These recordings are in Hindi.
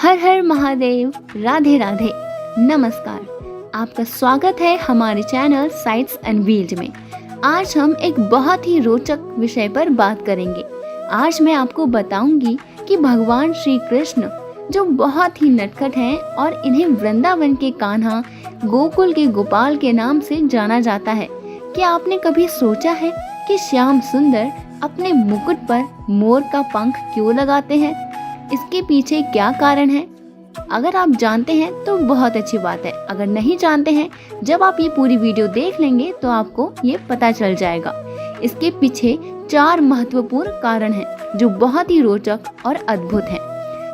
हर हर महादेव, राधे राधे, नमस्कार। आपका स्वागत है हमारे चैनल साइट्स एंड व्हील्स में। आज हम एक बहुत ही रोचक विषय पर बात करेंगे। आज मैं आपको बताऊंगी कि भगवान श्री कृष्ण जो बहुत ही नटखट हैं और इन्हें वृंदावन के कान्हा, गोकुल के गोपाल के नाम से जाना जाता है। क्या आपने कभी सोचा है कि श्याम सुंदर अपने मुकुट पर मोर का पंख क्यों लगाते हैं? इसके पीछे क्या कारण है? अगर आप जानते हैं तो बहुत अच्छी बात है, अगर नहीं जानते हैं, जब आप ये पूरी वीडियो देख लेंगे तो आपको ये पता चल जाएगा। इसके पीछे 4 महत्वपूर्ण कारण हैं जो बहुत ही रोचक और अद्भुत हैं।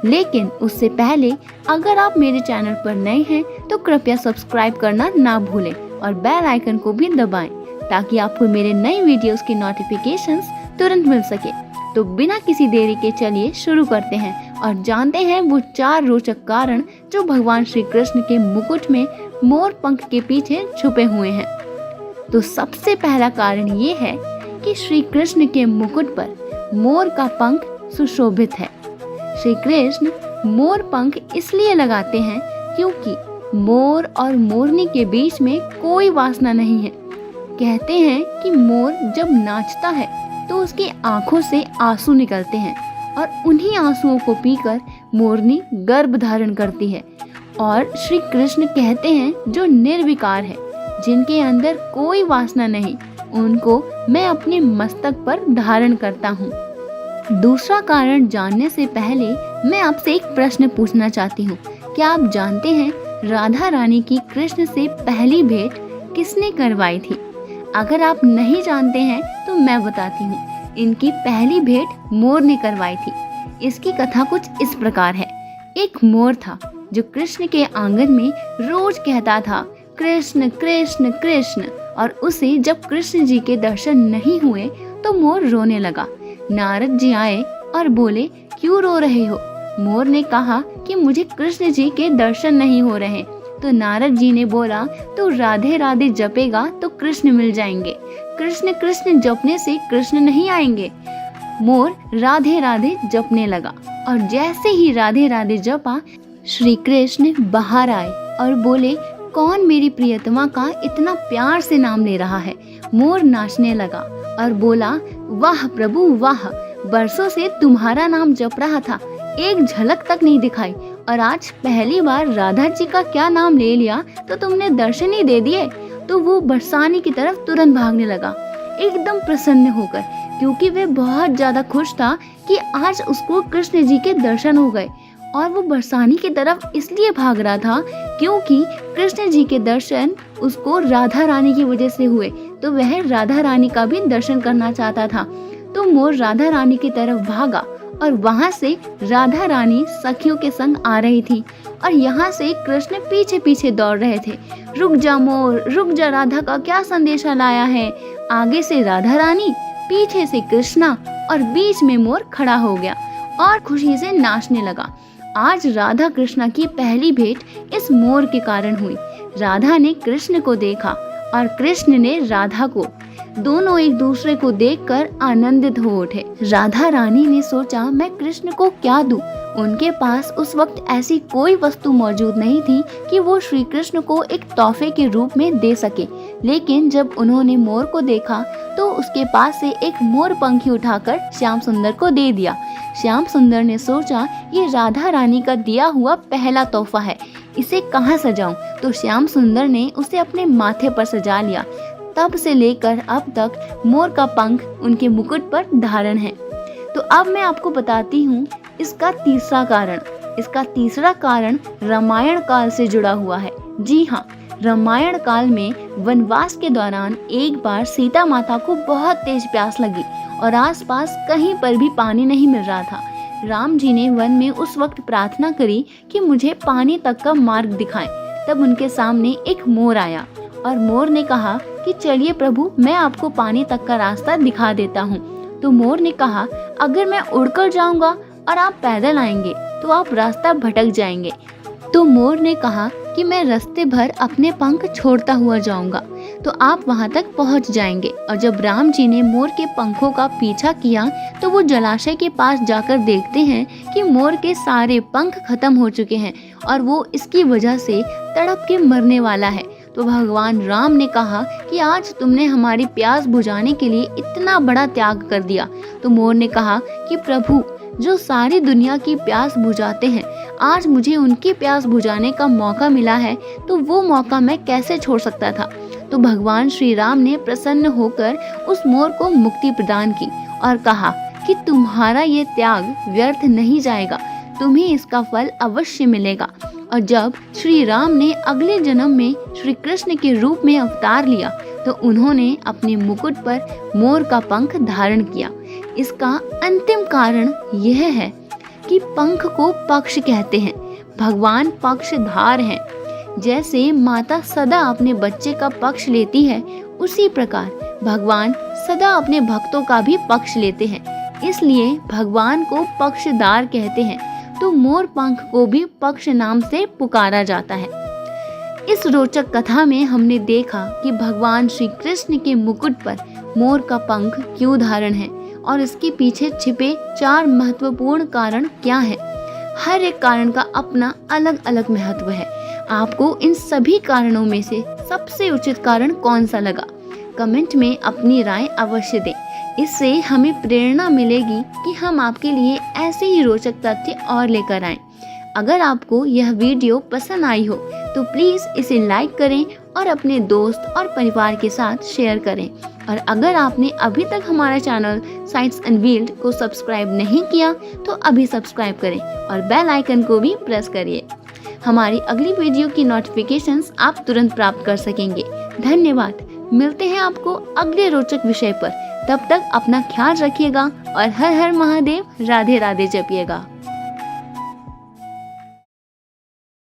लेकिन उससे पहले अगर आप मेरे चैनल पर नए हैं तो कृपया सब्सक्राइब करना ना भूलें और बेल आइकन को भी दबाएं ताकि आपको मेरे नए वीडियोस की नोटिफिकेशंस तुरंत मिल सके। तो बिना किसी देरी के चलिए शुरू करते हैं और जानते हैं वो 4 रोचक कारण जो भगवान श्री कृष्ण के मुकुट में मोर पंख के पीछे छुपे हुए हैं। तो सबसे पहला कारण ये है कि श्री कृष्ण के मुकुट पर मोर का पंख सुशोभित है। श्री कृष्ण मोर पंख इसलिए लगाते हैं क्योंकि मोर और मोरनी के बीच में कोई वासना नहीं है। कहते हैं कि मोर जब नाचता है तो उसकी आंखों से आंसू निकलते हैं और उन्हीं आंसुओं को पीकर मोरनी गर्भ धारण करती है। और श्री कृष्ण कहते हैं जो निर्विकार है, जिनके अंदर कोई वासना नहीं, उनको मैं अपने मस्तक पर धारण करता हूँ। दूसरा कारण जानने से पहले मैं आपसे एक प्रश्न पूछना चाहती हूँ। क्या आप जानते हैं राधा रानी की कृष्ण से पहली भेंट किसने करवाई थी? अगर आप नहीं जानते हैं तो मैं बताती हूँ। इनकी पहली भेंट मोर ने करवाई थी। इसकी कथा कुछ इस प्रकार है। एक मोर था जो कृष्ण के आंगन में रोज कहता था कृष्ण कृष्ण कृष्ण, और उसे जब कृष्ण जी के दर्शन नहीं हुए तो मोर रोने लगा। नारद जी आए और बोले क्यों रो रहे हो? मोर ने कहा कि मुझे कृष्ण जी के दर्शन नहीं हो रहे। तो नारद जी ने बोला तो राधे राधे जपेगा तो कृष्ण मिल जाएंगे, कृष्ण कृष्ण जपने से कृष्ण नहीं आएंगे। मोर राधे राधे जपने लगा और जैसे ही राधे राधे जपा, श्री कृष्ण बाहर आए और बोले कौन मेरी प्रियतमा का इतना प्यार से नाम ले रहा है? मोर नाचने लगा और बोला वाह प्रभु वाह, बरसों से तुम्हारा नाम जप रहा था, एक झलक तक नहीं दिखाई, और आज पहली बार राधा जी का क्या नाम ले लिया तो तुमने दर्शन ही दे दिए। तो वो बरसाने की तरफ तुरंत भागने लगा एकदम प्रसन्न होकर, क्योंकि वह बहुत ज्यादा खुश था कि आज उसको कृष्ण जी के दर्शन हो गए। और वो बरसाने की तरफ इसलिए भाग रहा था क्योंकि कृष्ण जी के दर्शन उसको राधा रानी की वजह से हुए, तो वह राधा रानी का भी दर्शन करना चाहता था। तो मोर राधा रानी की तरफ भागा और वहाँ से राधा रानी सखियों के संग आ रही थी और यहाँ से कृष्ण पीछे पीछे दौड़ रहे थे। रुक जा मोर, रुक जा, राधा का क्या संदेशा लाया है? आगे से राधा रानी, पीछे से कृष्णा और बीच में मोर खड़ा हो गया और खुशी से नाचने लगा। आज राधा कृष्णा की पहली भेंट इस मोर के कारण हुई। राधा ने कृष्ण को देखा और कृष्ण ने राधा को। दोनों एक दूसरे को देखकर आनंदित हो उठे। राधा रानी ने सोचा मैं कृष्ण को क्या दूं? उनके पास उस वक्त ऐसी कोई वस्तु मौजूद नहीं थी कि वो श्री कृष्ण को एक तोहफे के रूप में दे सके। लेकिन जब उन्होंने मोर को देखा तो उसके पास से एक मोर पंखी उठाकर श्याम सुंदर को दे दिया। श्याम सुंदर ने सोचा ये राधा रानी का दिया हुआ पहला तोहफा है, इसे कहाँ सजाऊं? तो श्याम सुंदर ने उसे अपने माथे पर सजा लिया। तब से लेकर अब तक मोर का पंख उनके मुकुट पर धारण है। तो अब मैं आपको बताती हूँ इसका तीसरा कारण। इसका तीसरा कारण रामायण काल से जुड़ा हुआ है। जी हाँ, रामायण काल में वनवास के दौरान एक बार सीता माता को बहुत तेज प्यास लगी और आसपास कहीं पर भी पानी नहीं मिल रहा था। राम जी ने वन में उस वक्त प्रार्थना करी कि मुझे पानी तक का मार्ग दिखाएं। तब उनके सामने एक मोर आया और मोर ने कहा कि चलिए प्रभु, मैं आपको पानी तक का रास्ता दिखा देता हूँ। तो मोर ने कहा अगर मैं उड़कर जाऊंगा और आप पैदल आएंगे तो आप रास्ता भटक जाएंगे। तो मोर ने कहा कि मैं रास्ते भर अपने पंख छोड़ता हुआ जाऊंगा। तो आप वहां तक पहुंच जाएंगे। और जब राम जी ने मोर के पंखों का पीछा किया तो वो जलाशय के पास जाकर देखते हैं कि मोर के सारे पंख खत्म हो चुके हैं और वो इसकी वजह से तड़प के मरने वाला है। तो भगवान राम ने कहा कि आज तुमने हमारी प्यास बुझाने के लिए इतना बड़ा त्याग कर दिया। तो मोर ने कहा कि प्रभु, जो सारी दुनिया की प्यास बुझाते हैं, आज मुझे उनकी प्यास बुझाने का मौका मिला है, तो वो मौका मैं कैसे छोड़ सकता था। तो भगवान श्री राम ने प्रसन्न होकर उस मोर को मुक्ति प्रदान की और कहा कि तुम्हारा ये त्याग व्यर्थ नहीं जाएगा, तुम्हें इसका फल अवश्य मिलेगा। और जब श्री राम ने अगले जन्म में श्री कृष्ण के रूप में अवतार लिया तो उन्होंने अपने मुकुट पर मोर का पंख धारण किया। इसका अंतिम कारण यह है कि पंख को पक्ष कहते हैं। भगवान पक्षधार हैं। जैसे माता सदा अपने बच्चे का पक्ष लेती है, उसी प्रकार भगवान सदा अपने भक्तों का भी पक्ष लेते हैं। इसलिए भगवान को पक्षधार कहते हैं। तो मोर पंख को भी पक्ष नाम से पुकारा जाता है। इस रोचक कथा में हमने देखा कि भगवान श्री कृष्ण के मुकुट पर मोर का पंख क्यों धारण है और इसके पीछे छिपे 4 महत्वपूर्ण कारण क्या है। हर एक कारण का अपना अलग अलग महत्व है। आपको इन सभी कारणों में से सबसे उचित कारण कौन सा लगा, कमेंट में अपनी राय अवश्य दें। इससे हमें प्रेरणा मिलेगी कि हम आपके लिए ऐसे ही रोचक तथ्य और लेकर आएं। अगर आपको यह वीडियो पसंद आई हो तो प्लीज़ इसे लाइक करें और अपने दोस्त और परिवार के साथ शेयर करें। और अगर आपने अभी तक हमारा चैनल साइट्स एंड व्हील्ड को सब्सक्राइब नहीं किया तो अभी सब्सक्राइब करें और बेल आइकन को भी प्रेस करिए। हमारी अगली वीडियो की नोटिफिकेशंस आप तुरंत प्राप्त कर सकेंगे। धन्यवाद। मिलते हैं आपको अगले रोचक विषय पर। तब तक अपना ख्याल रखिएगा और हर हर महादेव, राधे राधे जपिएगा।